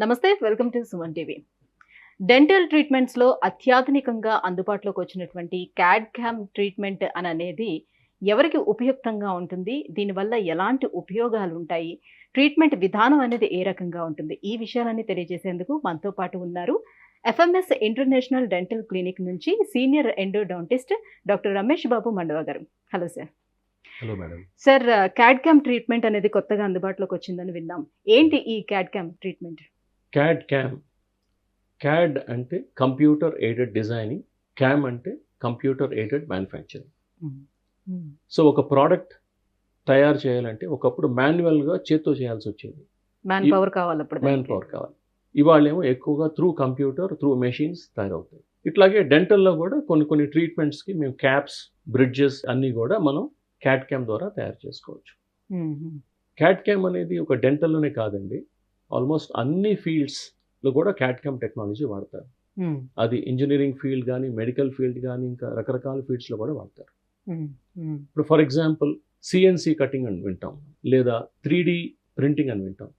నమస్తే welcome to Suman TV. Dental ట్రీట్మెంట్స్‌లో అత్యాధునికంగా అందుబాటులోకి వచ్చినటువంటి క్యాడ్ క్యామ్ ట్రీట్మెంట్ అనేది ఎవరికి ఉపయుక్తంగా ఉంటుంది? దీనివల్ల ఎలాంటి ఉపయోగాలు ఉంటాయి? ట్రీట్మెంట్ విధానం అనేది ఏ రకంగా ఉంటుంది? ఈ విషయాలన్నీ తెలియజేసేందుకు మనతో పాటు ఉన్నారు. ఎఫ్ఎంఎస్ ఇంటర్నేషనల్ డెంటల్ క్లినిక్ నుంచి senior endodontist doctor Ramesh Babu Mandava గారు. Hello sir. Hello madam. Sir, CAD CAM treatment అనేది కొత్తగా అందుబాటులోకి వచ్చిందని విన్నాం. ఏంటి ఈ CAD CAM treatment? CAD CAM. CAD అంటే కంప్యూటర్ ఎయిడెడ్ డిజైనింగ్, క్యామ్ అంటే కంప్యూటర్ ఎయిడెడ్ మ్యానుఫ్యాక్చరింగ్. సో ఒక ప్రోడక్ట్ తయారు చేయాలంటే ఒకప్పుడు మాన్యువల్గా చేత్తో చేయాల్సి వచ్చేది. మ్యాన్ పవర్ కావాలి అప్పుడు. మ్యాన్ పవర్ కావాలి. ఇవాళేమో ఎక్కువగా త్రూ కంప్యూటర్, త్రూ మెషిన్స్ తయారవుతాయి. ఇట్లాగే డెంటల్లో కూడా కొన్ని ట్రీట్మెంట్స్కి మేము క్యాప్స్, బ్రిడ్జెస్ అన్నీ కూడా మనం క్యాడ్ క్యామ్ ద్వారా తయారు చేసుకోవచ్చు. క్యాడ్ క్యామ్ అనేది ఒక డెంటల్లోనే కాదండి, ఆల్మోస్ట్ అన్ని ఫీల్డ్స్లో కూడా క్యాడ్ క్యామ్ టెక్నాలజీ వాడతారు. అది ఇంజనీరింగ్ ఫీల్డ్ కానీ, మెడికల్ ఫీల్డ్ కానీ, ఇంకా రకరకాల ఫీల్డ్స్లో కూడా వాడతారు. ఇప్పుడు ఫర్ ఎగ్జాంపుల్ సిఎన్సి కటింగ్ అని వింటాం, లేదా 3D ప్రింటింగ్ అని వింటాం.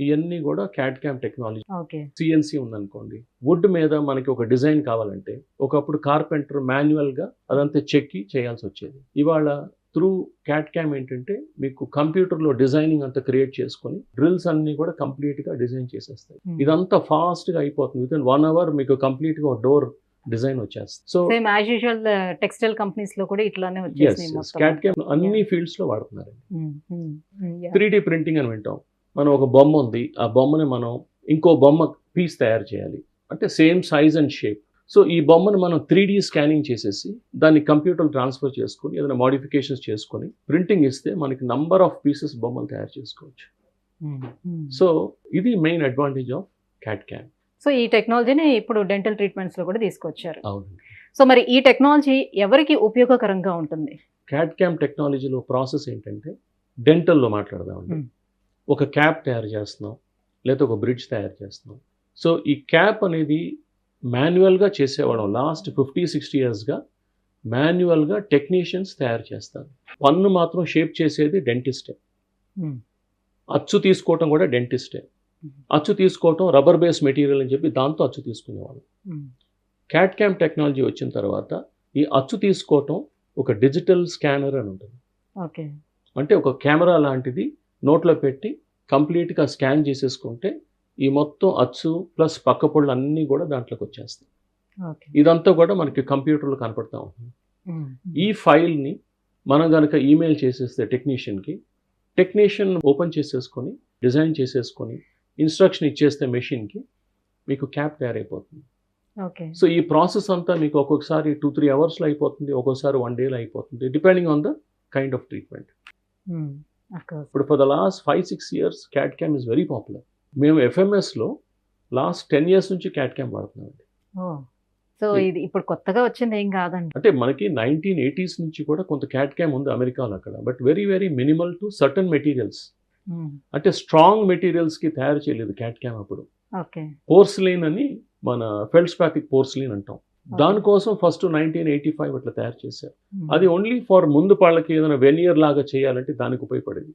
ఇవన్నీ కూడా క్యాడ్ క్యామ్ టెక్నాలజీ. సిఎన్సి ఉందనుకోండి, వుడ్ మీద మనకి ఒక డిజైన్ కావాలంటే ఒకప్పుడు కార్పెంటర్ మాన్యువల్గా అదంతా చెక్కి చేయాల్సి వచ్చేది. ఇవాళ త్రూ క్యాడ్ క్యామ్ ఏంటంటే మీకు కంప్యూటర్లో డిజైనింగ్ అంతా క్రియేట్ చేసుకొని డ్రిల్స్ అన్ని కూడా కంప్లీట్గా డిజైన్ చేసేస్తాయి. ఇదంతా ఫాస్ట్గా అయిపోతుంది. విత్ ఇన్ 1 hour మీకు కంప్లీట్గా డోర్ డిజైన్ వచ్చేస్తుంది. So same as usual textile companies లో కూడా ఇట్లానే వచ్చేసింది మొత్తం. క్యాడ్ క్యామ్ అన్ని ఫీల్డ్స్ లో వాడుతున్నారు. 3D ప్రింటింగ్ అని వింటాం. మనం ఒక బొమ్మ ఉంది, ఆ బొమ్మని మనం ఇంకో బొమ్మ పీస్ తయారు చేయాలి అంటే same size and shape. So ఈ బొమ్మను మనం 3D స్కానింగ్ చేసేసి దాన్ని కంప్యూటర్ ట్రాన్స్ఫర్ చేసుకొని ఏదైనా మోడిఫికేషన్స్ చేసుకొని ప్రింటింగ్ ఇస్తే మనకి నంబర్ ఆఫ్ పీసెస్ బొమ్మలు తయారు చేసుకోవచ్చు. సో ఇది main advantage of CAD CAM. So ఈ టెక్నాలజీని ఇప్పుడు డెంటల్ ట్రీట్మెంట్స్ లో కూడా తీసుకొచ్చారు. అవునండి. సో మరి ఈ టెక్నాలజీ ఎవరికి ఉపయోగకరంగా ఉంటుంది? క్యాడ్ క్యామ్ టెక్నాలజీలో ప్రాసెస్ ఏంటంటే, డెంటల్లో మాట్లాడదామండి. ఒక క్యాప్ తయారు చేస్తున్నాం, లేదా ఒక బ్రిడ్జ్ తయారు చేస్తున్నాం. సో ఈ క్యాప్ అనేది మాన్యువల్గా చేసేవాళ్ళం. లాస్ట్ 50-60 yearsగా మాన్యువల్గా టెక్నీషియన్స్ తయారు చేస్తారు. పన్ను మాత్రం షేప్ చేసేది డెంటిస్టే. అచ్చు తీసుకోవటం కూడా డెంటిస్టే. అచ్చు తీసుకోవటం రబ్బర్ బేస్ మెటీరియల్ అని చెప్పి దాంతో అచ్చు తీసుకునేవాళ్ళు. క్యాడ్ క్యామ్ టెక్నాలజీ వచ్చిన తర్వాత ఈ అచ్చు తీసుకోవటం ఒక డిజిటల్ స్కానర్ అని ఉంటుంది. అంటే ఒక కెమెరా లాంటిది నోట్లో పెట్టి కంప్లీట్గా స్కాన్ చేసేసుకుంటే ఈ మొత్తం అచ్చు ప్లస్ పక్క పొళ్ళు అన్నీ కూడా దాంట్లోకి వచ్చేస్తాయి. ఇదంతా కూడా మనకి కంప్యూటర్లో కనపడతా ఉంటుంది. ఈ ఫైల్ని మనం కనుక ఈమెయిల్ చేసేస్తే టెక్నీషియన్కి, టెక్నీషియన్ ఓపెన్ చేసేసుకొని డిజైన్ చేసేసుకొని ఇన్స్ట్రక్షన్ ఇచ్చేస్తే మెషిన్కి మీకు క్యాప్ తయారైపోతుంది. సో ఈ ప్రాసెస్ అంతా మీకు ఒక్కొక్కసారి 2-3 అవర్స్లో అయిపోతుంది, ఒక్కొక్కసారి 1 dayలో అయిపోతుంది, depending on the kind of treatment. ఇప్పుడు for the last 5-6 years CAD CAM is very popular. మేము ఎఫ్ఎంఎస్లో లాస్ట్ 10 years నుంచి క్యాడ్ క్యామ్ వాడుతున్నామండి. సో ఇది ఇప్పుడు కొత్తగా వచ్చింది ఏం కాదండి. అంటే మనకి 1980s నుంచి కూడా కొంత క్యాడ్ క్యామ్ ఉంది అమెరికాలో అక్కడ, but very very minimal to certain materials. అంటే స్ట్రాంగ్ మెటీరియల్స్కి తయారు చేయలేదు క్యాడ్ క్యామ్ అప్పుడు. పోర్సిలిన్ అని మన ఫెల్డ్స్పాథిక్ పోర్సిలిన్ అంటాం, దానికోసం ఫస్ట్ 1985 అట్లా తయారు చేశారు. అది ఓన్లీ ఫర్ ముందు పళ్ళకి ఏదైనా వెనియర్ లాగా చేయాలంటే దానికి ఉపయోగపడేది.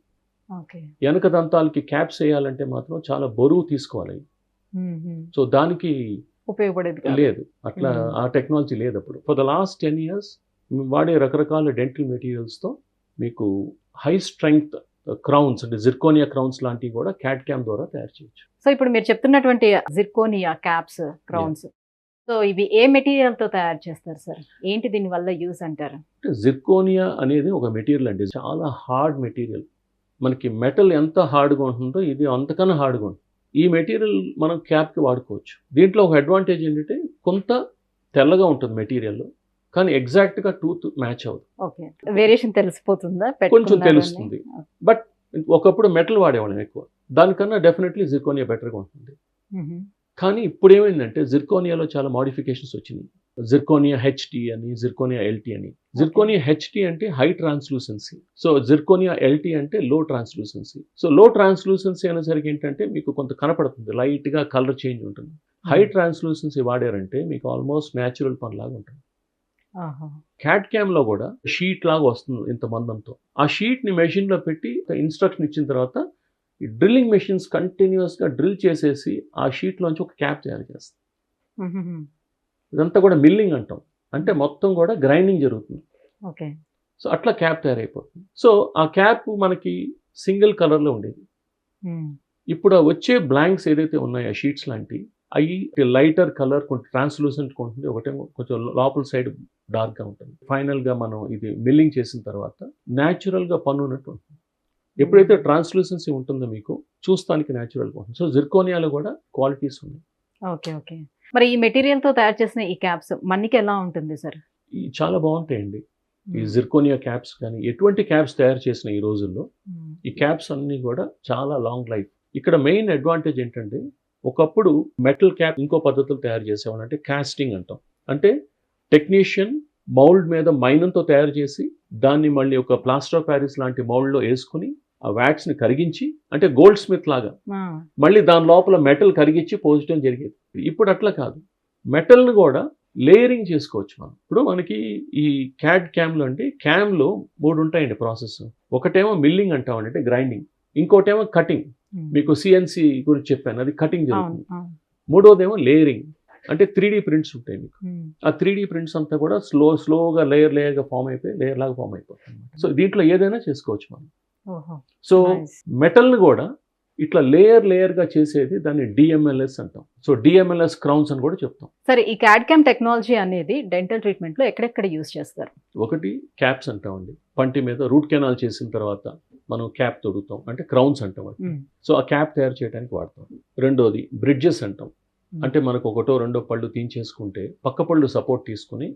వెనక దంతాలకి క్యాప్స్ వేయాలంటే మాత్రం చాలా బరువు తీసుకోవాలి. సో దానికి ఉపయోగపడేది లేదు, అట్లా ఆ టెక్నాలజీ లేదు అప్పుడు. ఫర్ ద లాస్ట్ 10 years వాడే రకరకాల డెంటల్ మెటీరియల్స్తో మీకు హై స్ట్రెంగ్త్ క్రౌన్స్ అంటే జిర్కోనియా క్రౌన్స్ లాంటివి కూడా క్యాడ్ క్యామ్ ద్వారా తయారు చేయొచ్చు. సో ఇప్పుడు మీరు చెప్తున్నటువంటి జిర్కోనియా క్యాప్స్, క్రౌన్స్, సో ఇవి ఏ మెటీరియల్ తో తయారు చేస్తారు సార్? ఏంటి దీని వల్ల యూజ్ అంటారు? జిర్కోనియా అనేది ఒక మెటీరియల్ అండి, చాలా హార్డ్ మెటీరియల్. మనకి మెటల్ ఎంత హార్డ్గా ఉంటుందో ఇది అంతకన్నా హార్డ్గా ఉంటుంది. ఈ మెటీరియల్ మనం క్యాప్కి వాడుకోవచ్చు. దీంట్లో ఒక అడ్వాంటేజ్ ఏంటంటే కొంత తెల్లగా ఉంటుంది మెటీరియల్, కానీ ఎగ్జాక్ట్గా టూత్ మ్యాచ్ అవుతుంది. వేరియేషన్ తెలిసిపోతుందా? కొంచెం తెలుస్తుంది. బట్ ఒకప్పుడు మెటల్ వాడేవాళ్ళం ఎక్కువ, దానికన్నా డెఫినెట్లీ జిర్కోనియా బెటర్గా ఉంటుంది. కానీ ఇప్పుడు ఏమైందంటే జిర్కోనియాలో చాలా మోడిఫికేషన్స్ వచ్చినాయి. జిర్కోనియా హెచ్టీ అని, జిర్కోనియా ఎల్టీ అని. జిర్కోనియా హెచ్టీ అంటే high translucency, so zirconia LT అంటే లో ట్రాన్స్లూసెన్సీ. సో లో ట్రాన్స్లూసెన్సీ అనేసరికి ఏంటంటే మీకు కొంత కనపడుతుంది, లైట్గా కలర్ చేంజ్ ఉంటుంది. హై ట్రాన్స్లూసెన్సీ వాడారంటే మీకు ఆల్మోస్ట్ న్యాచురల్ పన్ లాగా ఉంటుంది. క్యాడ్ క్యామ్లో కూడా షీట్ లాగా వస్తుంది ఇంత మందంతో. ఆ షీట్ని మెషిన్లో పెట్టి ఇన్స్ట్రక్షన్ ఇచ్చిన తర్వాత ఈ డ్రిల్లింగ్ మెషిన్స్ కంటిన్యూస్గా డ్రిల్ చేసేసి ఆ షీట్లోంచి ఒక క్యాప్ తయారు చేస్తాం. ఇదంతా కూడా మిల్లింగ్ అంటాం. అంటే మొత్తం కూడా గ్రైండింగ్ జరుగుతుంది. ఓకే. సో అట్లా క్యాప్ తయారైపోతుంది. సో ఆ క్యాప్ మనకి సింగిల్ కలర్లో ఉండేది. ఇప్పుడు ఆ వచ్చే బ్లాంక్స్ ఏదైతే ఉన్నాయో షీట్స్ లాంటి అవి లైటర్ కలర్ కొంచెం ట్రాన్స్లూసెంట్ ఉంటుంది, ఒకటేమో కొంచెం లోపల సైడ్ డార్క్గా ఉంటుంది. ఫైనల్గా మనం ఇది మిల్లింగ్ చేసిన తర్వాత న్యాచురల్గా పన్ను ఉన్నట్టు ఉంటుంది. ఎప్పుడైతే ట్రాన్స్లూసెన్సీ ఉంటుందో మీకు చూస్తానికి న్యాచురల్గా ఉంటుంది. సో జిర్కోనియాలో కూడా క్వాలిటీస్ ఉన్నాయి. ఓకే. ఓకే. మరి ఈ మెటీరియల్తో తయారు చేసిన ఈ క్యాప్స్ మన్నికి ఎలా ఉంటుంది సార్? ఇవి చాలా బాగుంటాయండి. ఈ జిర్కోనియా క్యాప్స్ కానీ ఎటువంటి క్యాప్స్ తయారు చేసిన ఈ రోజుల్లో ఈ క్యాప్స్ అన్నీ కూడా చాలా లాంగ్ లైఫ్. ఇక్కడ మెయిన్ అడ్వాంటేజ్ ఏంటంటే ఒకప్పుడు మెటల్ క్యాప్ ఇంకో పద్ధతులు తయారు చేసేవాళ్ళు, అంటే కాస్టింగ్ అంటాం. అంటే టెక్నీషియన్ మౌల్డ్ మీద మైనంతో తయారు చేసి దాన్ని మళ్ళీ ఒక ప్లాస్టర్ ఆఫ్ ప్యారిస్ లాంటి మౌల్డ్లో వేసుకుని ఆ వ్యాక్స్ని కరిగించి, అంటే గోల్డ్ స్మిత్ లాగా మళ్ళీ దాని లోపల మెటల్ కరిగించి పోసడం జరిగేది. ఇప్పుడు అట్లా కాదు, మెటల్ని కూడా లేయరింగ్ చేసుకోవచ్చు మనం. ఇప్పుడు మనకి ఈ క్యాడ్ క్యామ్లో అంటే క్యామ్లో 3 ఉంటాయండి ప్రాసెస్. ఒకటేమో మిల్లింగ్ అంటామండి, అంటే గ్రైండింగ్. ఇంకోటేమో కటింగ్, మీకు సిఎన్సి గురించి చెప్పాను, అది కటింగ్ జరుగుతుంది. మూడోదేమో లేయరింగ్, అంటే 3D ప్రింట్స్ ఉంటాయి మీకు. ఆ 3D ప్రింట్స్ అంతా కూడా స్లోగా లేయర్గా ఫామ్ అయిపోయి లేయర్ లాగా ఫామ్ అయిపోతుంది. సో దీంట్లో ఏదైనా చేసుకోవచ్చు మనం. సో మెటల్ని కూడా ఇట్లా లేయర్గా చేసేది దాన్ని డిఎంఎల్ఎస్ అంటాం. సో డిఎంఎల్ఎస్ క్రౌన్స్ అని కూడా చెప్తాం. సరే, ఈ క్యాడ్ క్యామ్ టెక్నాలజీ అనేది డెంటల్ ట్రీట్మెంట్లో ఎక్కడెక్కడ యూజ్ చేస్తారు? ఒకటి క్యాప్స్ అంటామండి, పంటి మీద రూట్ కెనాల్ చేసిన తర్వాత మనం క్యాప్ తొడుగుతాం, అంటే క్రౌన్స్ అంటాం. సో ఆ క్యాప్ తయారు చేయడానికి వాడతాం. రెండోది బ్రిడ్జెస్ అంటాం. అంటే మనకు ఒకటో రెండో పళ్ళు తీయించేసుకుంటే పక్క పళ్ళు సపోర్ట్ తీసుకుని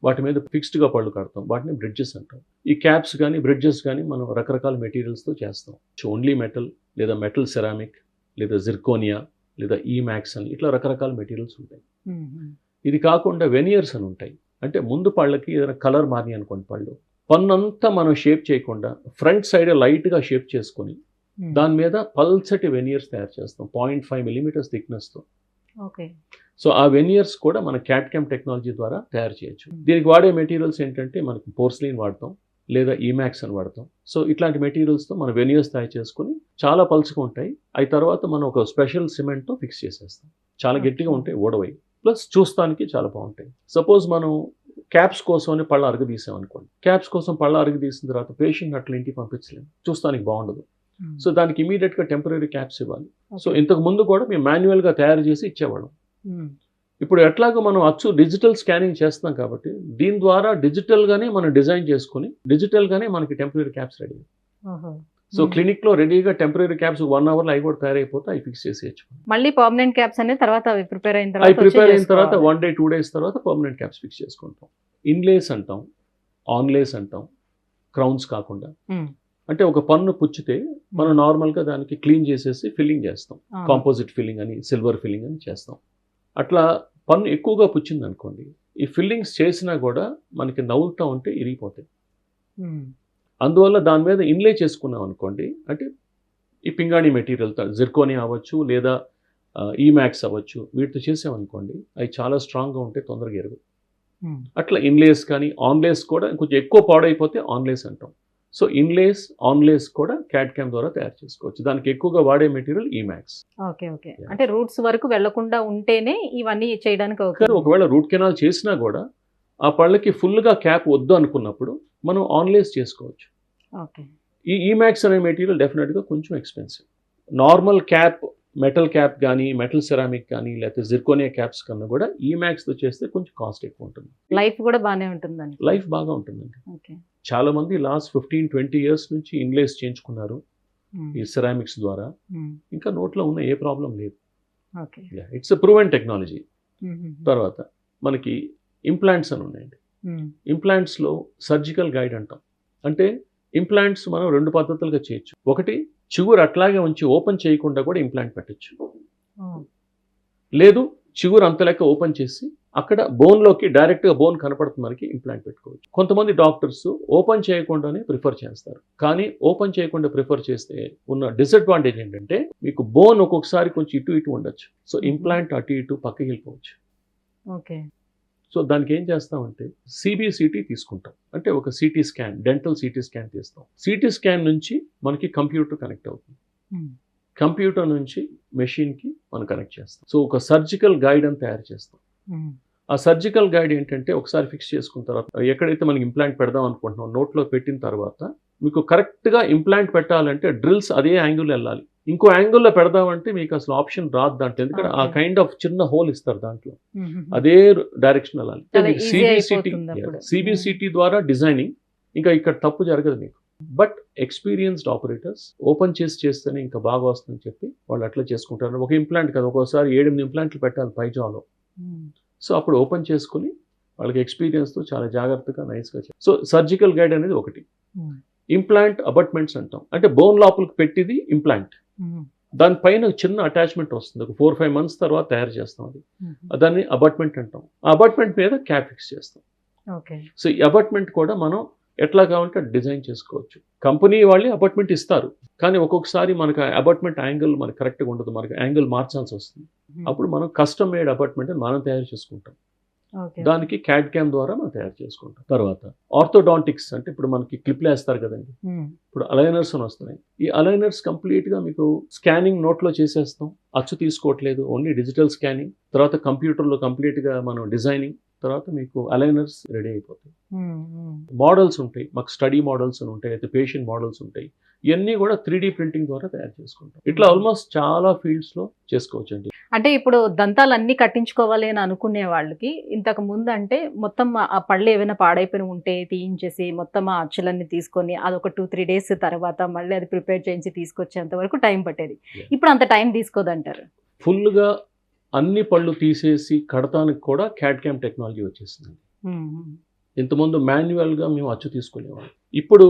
వాటి మీద ఫిక్స్డ్గా పళ్ళు కడతాం, వాటిని బ్రిడ్జెస్ అంటాం. ఈ క్యాప్స్ కానీ బ్రిడ్జెస్ కానీ మనం రకరకాల మెటీరియల్స్తో చేస్తాం. ఓన్లీ మెటల్, లేదా మెటల్ సెరామిక్, లేదా జిర్కోనియా, లేదా ఈమాక్స్ అని ఇట్లా రకరకాల మెటీరియల్స్ ఉంటాయి. ఇది కాకుండా వెనియర్స్ అని ఉంటాయి. అంటే ముందు పళ్ళకి ఏదైనా కలర్ మారి అనుకోండి, పన్నంతా మనం షేప్ చేయకుండా ఫ్రంట్ సైడ్ లైట్గా షేప్ చేసుకొని దాని మీద పల్చటి వెనియర్స్ తయారు చేస్తాం 0.5 mm థిక్నెస్తో. ఓకే. సో ఆ వెనియర్స్ కూడా మన క్యాడ్ క్యామ్ టెక్నాలజీ ద్వారా తయారు చేయొచ్చు. దీనికి వాడే మెటీరియల్స్ ఏంటంటే మనకి పోర్సిలిన్ వాడతాం, లేదా ఈమాక్స్ అని వాడతాం. సో ఇట్లాంటి మెటీరియల్స్తో మనం వెనియర్స్ తయారు చేసుకుని చాలా పల్చగా ఉంటాయి. అవి తర్వాత మనం ఒక స్పెషల్ సిమెంట్తో ఫిక్స్ చేసేస్తాం. చాలా గట్టిగా ఉంటాయి, ఓడవై, ప్లస్ చూస్తానికి చాలా బాగుంటాయి. సపోజ్ మనం క్యాప్స్ కోసం పళ్ళ అరుగు తీసాం అనుకోండి, క్యాప్స్ కోసం పళ్ళ అరుగు తీసిన తర్వాత పేషెంట్ అట్లా ఇంటికి పంపించలేము, చూస్తానికి బాగుండదు. సో దానికి ఇమీడియట్గా టెంపరీ క్యాప్స్ ఇవ్వాలి. సో ఇంతకు ముందు కూడా మేము మాన్యువల్గా తయారు చేసి ఇచ్చేవాళ్ళం. ఇప్పుడు ఎట్లాగో మనం అచ్చు డిజిటల్ స్కానింగ్ చేస్తున్నాం కాబట్టి దీని ద్వారా డిజిటల్గానే మనం డిజైన్ చేసుకుని డిజిటల్గానే మనకి టెంపరీ క్యాప్స్ రెడీ. సో క్లినిక్లో రెడీగా టెంపరీ క్యాప్స్ 1 hourలో అవి కూడా తయారైపోతే అవి ఫిక్స్ చేసేయచ్చు. మళ్ళీ పర్మనెంట్ క్యాప్స్ అనేది తర్వాత అవి ప్రిపేర్ అయిన తర్వాత 1 day 2 days తర్వాత పర్మనెంట్ క్యాప్స్ ఫిక్స్ చేసుకుంటాం. ఇన్లేస్ అంటాం, ఆన్లేస్ అంటాం, క్రౌన్స్ కాకుండా. అంటే ఒక పన్ను పుచ్చితే మనం నార్మల్గా దానికి క్లీన్ చేసేసి ఫిల్లింగ్ చేస్తాం, కాంపోజిట్ ఫిల్లింగ్ అని, సిల్వర్ ఫిల్లింగ్ అని చేస్తాం. అట్లా పన్ను ఎక్కువగా పుచ్చింది అనుకోండి, ఈ ఫిల్లింగ్స్ చేసినా కూడా మనకి నవ్వుతూ ఉంటే ఇరిగిపోతాయి. అందువల్ల దాని మీద ఇన్లే చేసుకున్నాం అనుకోండి, అంటే ఈ పింగాణి మెటీరియల్ జిర్కోనియా అవ్వచ్చు, లేదా ఈమాక్స్ అవ్వచ్చు, వీటితో చేసామనుకోండి అవి చాలా స్ట్రాంగ్గా ఉంటే తొందరగా ఎరుగు. అట్లా ఇన్లేస్ కానీ ఆన్లేస్ కూడా కొంచెం ఎక్కువ పాడైపోతే ఆన్లేస్ అంటాం. సో ఇన్లేస్, ఆన్లేస్ కూడా క్యాడ్ క్యామ్ ద్వారా తయారు చేసుకోవచ్చు. దానికి ఎక్కువగా వాడే మెటీరియల్ ఈమాక్స్. ఓకే. ఓకే. అంటే రూట్స్ వరకు వెళ్లకుండా ఉంటేనే ఇవన్నీ చేయడానికి అవుతుంది. ఒకవేళ రూట్ కెనాల్ చేసినా కూడా ఆ పళ్ళకి ఫుల్గా క్యాప్ వద్దు అనుకున్నప్పుడు మనం ఆన్లేస్ చేసుకోవచ్చు. ఓకే. ఈ ఈమాక్స్ అనే మెటీరియల్ డెఫినెట్గా కొంచెం expensive. Normal cap, metal cap కానీ, మెటల్ సెరామిక్ కానీ, లేకపోతే జిర్కోనియా క్యాప్స్ కన్నా కూడా ఈమాక్స్తో చేస్తే కొంచెం కాస్ట్ ఎక్కువ ఉంటుంది. లైఫ్ కూడా బాగానే ఉంటుందండి. లైఫ్ బాగా ఉంటుందండి. ఓకే. చాలా మంది లాస్ట్ 15-20 years నుంచి ఇన్లేస్ చేయించుకున్నారు ఈ సెరామిక్స్ ద్వారా. ఇంకా నోట్లో ఉన్న ఏ ప్రాబ్లం లేదు. It's proven technology. తర్వాత మనకి ఇంప్లాంట్స్ అని ఉన్నాయండి. ఇంప్లాంట్స్లో సర్జికల్ గైడ్ అంటాం. అంటే ఇంప్లాంట్స్ మనం 2 పద్ధతులుగా చేయొచ్చు. ఒకటి, చిగురు అట్లాగే ఉంచి ఓపెన్ చేయకుండా కూడా ఇంప్లాంట్ పెట్టచ్చు. లేదు, చిగురు అంత లెక్క ఓపెన్ చేసి అక్కడ బోన్లోకి డైరెక్ట్గా బోన్ కనపడుతుంది మనకి ఇంప్లాంట్ పెట్టుకోవచ్చు. కొంతమంది డాక్టర్స్ ఓపెన్ చేయకుండానే ప్రిఫర్ చేస్తారు. కానీ ఓపెన్ చేయకుండా ప్రిఫర్ చేస్తే ఉన్న డిసడ్వాంటేజ్ ఏంటంటే మీకు బోన్ ఒక్కొక్కసారి కొంచెం ఇటు ఉండొచ్చు. సో ఇంప్లాంట్ అటు ఇటు పక్కకి వెళ్ళిపోవచ్చు. ఓకే. సో దానికి ఏం చేస్తామంటే సిబిసిటీ తీసుకుంటాం. అంటే ఒక CT scan, dental CT scan తీస్తాం. సిటీ స్కాన్ నుంచి మనకి కంప్యూటర్ కనెక్ట్ అవుతుంది. కంప్యూటర్ నుంచి మెషిన్కి మనం కనెక్ట్ చేస్తాం. సో ఒక సర్జికల్ గైడ్ అని తయారు చేస్తాం. ఆ సర్జికల్ గైడ్ ఏంటంటే ఒకసారి ఫిక్స్ చేసుకున్న తర్వాత ఎక్కడైతే మనకి ఇంప్లాంట్ పెడదాం అనుకుంటున్నాం నోట్లో పెట్టిన తర్వాత మీకు కరెక్ట్గా ఇంప్లాంట్ పెట్టాలంటే డ్రిల్స్ అదే యాంగిల్ వెళ్ళాలి. ఇంకో యాంగిల్లో పెడదామంటే మీకు అసలు ఆప్షన్ రాదు దాంట్లో, ఎందుకంటే ఆ కైండ్ ఆఫ్ చిన్న హోల్ ఇస్తారు దాంట్లో, అదే డైరెక్షన్ వెళ్ళాలి. సిబిసిటీ ద్వారా డిజైనింగ్, ఇంకా ఇక్కడ తప్పు జరగదు మీకు. బట్ ఎక్స్పీరియన్స్డ్ ఆపరేటర్స్ ఓపెన్ చేస్తేనే ఇంకా బాగా వస్తుందని చెప్పి వాళ్ళు అట్లా చేసుకుంటారు. ఒక ఇంప్లాంట్ కదా, ఒక్కోసారి 7-8 ఇంప్లాంట్లు పెట్టాలి పైజాలో. సో అప్పుడు ఓపెన్ చేసుకుని వాళ్ళకి ఎక్స్పీరియన్స్తో చాలా జాగ్రత్తగా నైస్గా సో సర్జికల్ గైడ్ అనేది ఒకటి. ఇంప్లాంట్ అబట్మెంట్స్ అంటాం, అంటే బోన్ లోపలికి పెట్టిది ఇంప్లాంట్, దానిపైన చిన్న అటాచ్మెంట్ వస్తుంది, ఒక 4-5 months తర్వాత తయారు చేస్తాం అది, దాన్ని అబట్మెంట్ అంటాం. ఆ అబట్మెంట్ మీద క్యాప్ ఫిక్స్ చేస్తాం. సో ఈ అబట్మెంట్ కూడా మనం ఎట్లా కావాలంటే డిజైన్ చేసుకోవచ్చు. కంపెనీ వాళ్ళే అబట్మెంట్ ఇస్తారు, కానీ ఒక్కొక్కసారి మనకు అబట్మెంట్ యాంగిల్ మనకు కరెక్ట్గా ఉండదు, మనకు యాంగిల్ మార్చాల్సి వస్తుంది. అప్పుడు మనం కస్టమ్ మేడ్ అబట్మెంట్ మనం తయారు చేసుకుంటాం. దానికి క్యాడ్ క్యామ్ ద్వారా మనం తయారు చేసుకుంటాం. తర్వాత ఆర్థోడాంటిక్స్ అంటే ఇప్పుడు మనకి క్లిప్లు వేస్తారు కదండి, ఇప్పుడు అలైనర్స్ అని వస్తున్నాయి. ఈ అలైనర్స్ కంప్లీట్గా మీకు స్కానింగ్ నోట్లో చేసేస్తాం, అచ్చు తీసుకోవట్లేదు, ఓన్లీ డిజిటల్ స్కానింగ్. తర్వాత కంప్యూటర్లో కంప్లీట్గా మనం డిజైనింగ్, తర్వాత మీకు అలైనర్స్ రెడీ అయిపోతాయి. మోడల్స్ ఉంటాయి, మాకు స్టడీ మోడల్స్ అని ఉంటాయి, అయితే పేషెంట్ మోడల్స్ ఉంటాయి. ఇవన్నీ కూడా 3D ప్రింటింగ్ ద్వారా తయారు చేసుకుంటాం. ఇట్లా ఆల్మోస్ట్ చాలా ఫీల్డ్స్లో చేసుకోవచ్చు అండి. అంటే ఇప్పుడు దంతాలన్నీ కట్టించుకోవాలి అని అనుకునే వాళ్ళకి ఇంతకు ముందు అంటే మొత్తం ఆ పళ్ళు ఏమైనా పాడైపోయి ఉంటే తీయించేసి మొత్తం ఆ అచ్చులన్నీ తీసుకొని అదొక 2-3 days తర్వాత మళ్ళీ అది ప్రిపేర్ చేయించి తీసుకొచ్చేంత వరకు టైం పట్టేది. ఇప్పుడు అంత టైం తీసుకోదంటారు. ఫుల్గా అన్ని పళ్ళు తీసేసి కడతానికి కూడా క్యాడ్ క్యామ్ టెక్నాలజీ వచ్చేసింది. ఇంతకుముందు మాన్యువల్గా మేము అచ్చు తీసుకునేవాళ్ళం, ఇప్పుడు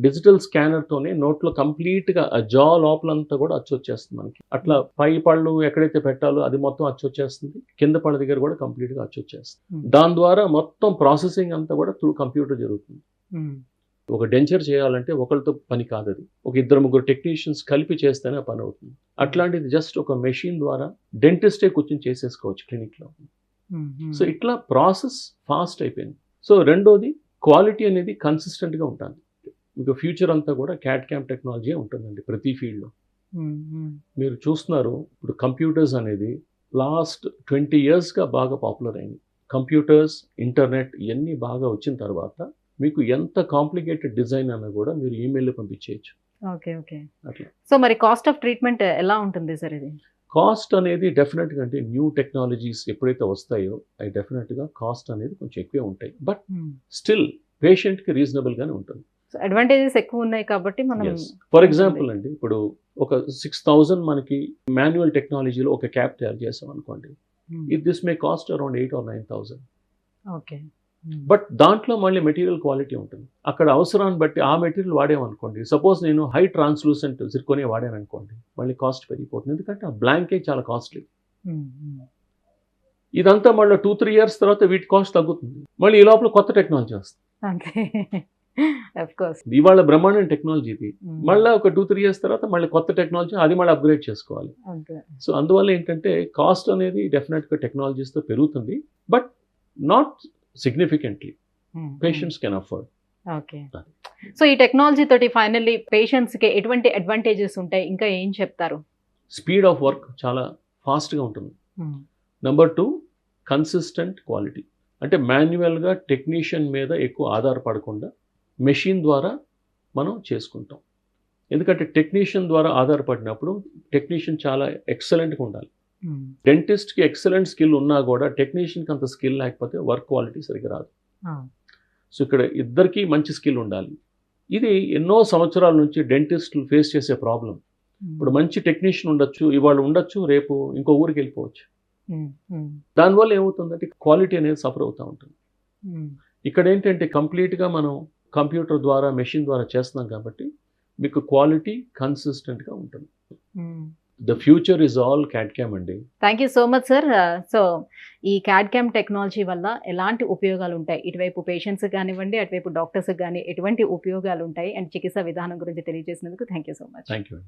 డిజిటల్ స్కానర్తోనే నోట్లో కంప్లీట్గా జా లోపలంతా కూడా అచ్చు వచ్చేస్తుంది మనకి. అట్లా పై పళ్ళు ఎక్కడైతే పెట్టాలో అది మొత్తం అచ్చు వచ్చేస్తుంది, కింద పళ్ళ దగ్గర కూడా కంప్లీట్గా అచ్చు వచ్చేస్తుంది. దాని ద్వారా మొత్తం ప్రాసెసింగ్ అంతా కూడా త్రూ కంప్యూటర్ జరుగుతుంది. ఒక డెంచర్ చేయాలంటే ఒకరితో పని కాదు, అది ఒక 2-3 టెక్నీషియన్స్ కలిపి చేస్తేనే ఆ పని అవుతుంది. అట్లాంటిది జస్ట్ ఒక మెషిన్ ద్వారా డెంటిస్టే కూర్చొని చేసేసుకోవచ్చు క్లినిక్లో. సో ఇట్లా ప్రాసెస్ ఫాస్ట్ అయిపోయింది. సో రెండోది క్వాలిటీ అనేది కన్సిస్టెంట్గా ఉంటుంది. మీకు ఫ్యూచర్ అంతా కూడా క్యాడ్ క్యామ్ టెక్నాలజీ ఉంటుందండి ప్రతి ఫీల్డ్లో. మీరు చూస్తున్నారు ఇప్పుడు కంప్యూటర్స్ అనేది లాస్ట్ 20 yearsగా బాగా పాపులర్ అయింది. కంప్యూటర్స్, ఇంటర్నెట్ ఇవన్నీ బాగా వచ్చిన తర్వాత మీకు ఎంత కాంప్లికేటెడ్ డిజైన్ అన్నా కూడా మీరు ఈమెయిల్లో పంపించేయచ్చు. అట్లా. సో మరి కాస్ట్ ఆఫ్ ట్రీట్మెంట్ ఎలా ఉంటుంది సార్ ఇది? కాస్ట్ అనేది డెఫినెట్గా అంటే న్యూ టెక్నాలజీస్ ఎప్పుడైతే వస్తాయో అవి డెఫినెట్గా కాస్ట్ అనేది కొంచెం ఎక్కువే ఉంటాయి. బట్ స్టిల్ పేషెంట్కి రీజనబుల్గానే ఉంటుంది. అడ్వాంటేజెస్ ఎక్కువ ఉన్నాయి కాబట్టి మనం ఫర్ ఎగ్జాంపుల్ అండి, ఇప్పుడు ఒక 6,000 మనకి మాన్యువల్ టెక్నాలజీలో ఒక క్యాప్ తయారు చేసాం అనుకోండి, this may cost around 8,000 or 9,000. But దాంట్లో మళ్ళీ మెటీరియల్ క్వాలిటీ ఉంటుంది. అక్కడ అవసరాన్ని బట్టి ఆ మెటీరియల్ వాడామనుకోండి, సపోజ్ నేను హై ట్రాన్స్లూసెంట్ జిర్కోనియా వాడాను అనుకోండి, మళ్ళీ కాస్ట్ పెరిగిపోతుంది, ఎందుకంటే ఆ బ్లాంకే చాలా కాస్ట్లీ. ఇదంతా మళ్ళీ 2-3 years తర్వాత వీటి కాస్ట్ తగ్గుతుంది, మళ్ళీ ఈ లోపల కొత్త టెక్నాలజీ వస్తుంది. ఇవాళ బ్రహ్మాండం టెక్నాలజీ ఇది, మళ్ళీ ఒక 2-3 years తర్వాత మళ్ళీ కొత్త టెక్నాలజీ, అది మళ్ళీ అప్గ్రేడ్ చేసుకోవాలి. సో అందువల్ల ఏంటంటే కాస్ట్ అనేది డెఫినెట్గా టెక్నాలజీస్తో పెరుగుతుంది, but not significantly. Patients can afford. So ఈ టెక్నాలజీ తోటి ఫైనల్లీ పేషెంట్స్కి ఎటువంటి అడ్వాంటేజెస్ ఉంటాయి, ఇంకా ఏం చెప్తారు? స్పీడ్ ఆఫ్ వర్క్ చాలా ఫాస్ట్గా ఉంటుంది. Number 2, consistent quality. అంటే మాన్యువల్గా టెక్నీషియన్ మీద ఎక్కువ ఆధారపడకుండా మెషిన్ ద్వారా మనం చేసుకుంటాం. ఎందుకంటే టెక్నీషియన్ ద్వారా ఆధారపడినప్పుడు టెక్నీషియన్ చాలా ఎక్సలెంట్గా ఉండాలి. డెంటిస్ట్కి ఎక్సలెంట్ స్కిల్ ఉన్నా కూడా టెక్నీషియన్కి అంత స్కిల్ లేకపోతే వర్క్ క్వాలిటీ సరిగ్గా రాదు. సో ఇక్కడ ఇద్దరికీ మంచి స్కిల్ ఉండాలి. ఇది ఎన్నో సంవత్సరాల నుంచి డెంటిస్టులు ఫేస్ చేసే ప్రాబ్లం. ఇప్పుడు మంచి టెక్నీషియన్ ఉండొచ్చు, ఇవాళ ఉండొచ్చు, రేపు ఇంకో ఊరికి వెళ్ళిపోవచ్చు. దానివల్ల ఏమవుతుందంటే క్వాలిటీ అనేది సఫర్ అవుతూ ఉంటుంది. ఇక్కడ ఏంటంటే కంప్లీట్గా మనం కంప్యూటర్ ద్వారా మెషిన్ ద్వారా చేస్తున్నాం కాబట్టి మీకు క్వాలిటీ కన్సిస్టెంట్గా ఉంటుంది. The future is all CAD CAM అండి. Thank you so much sir. So ఈ క్యాడ్ క్యామ్ టెక్నాలజీ వల్ల ఎలాంటి ఉపయోగాలు ఉంటాయి, ఇటువైపు పేషెంట్స్ కానివ్వండి, అటువైపు డాక్టర్స్ కానీ ఎటువంటి ఉపయోగాలు ఉంటాయి అండ్ చికిత్సా విధానం గురించి తెలియజేసినందుకు thank you so much. Thank you.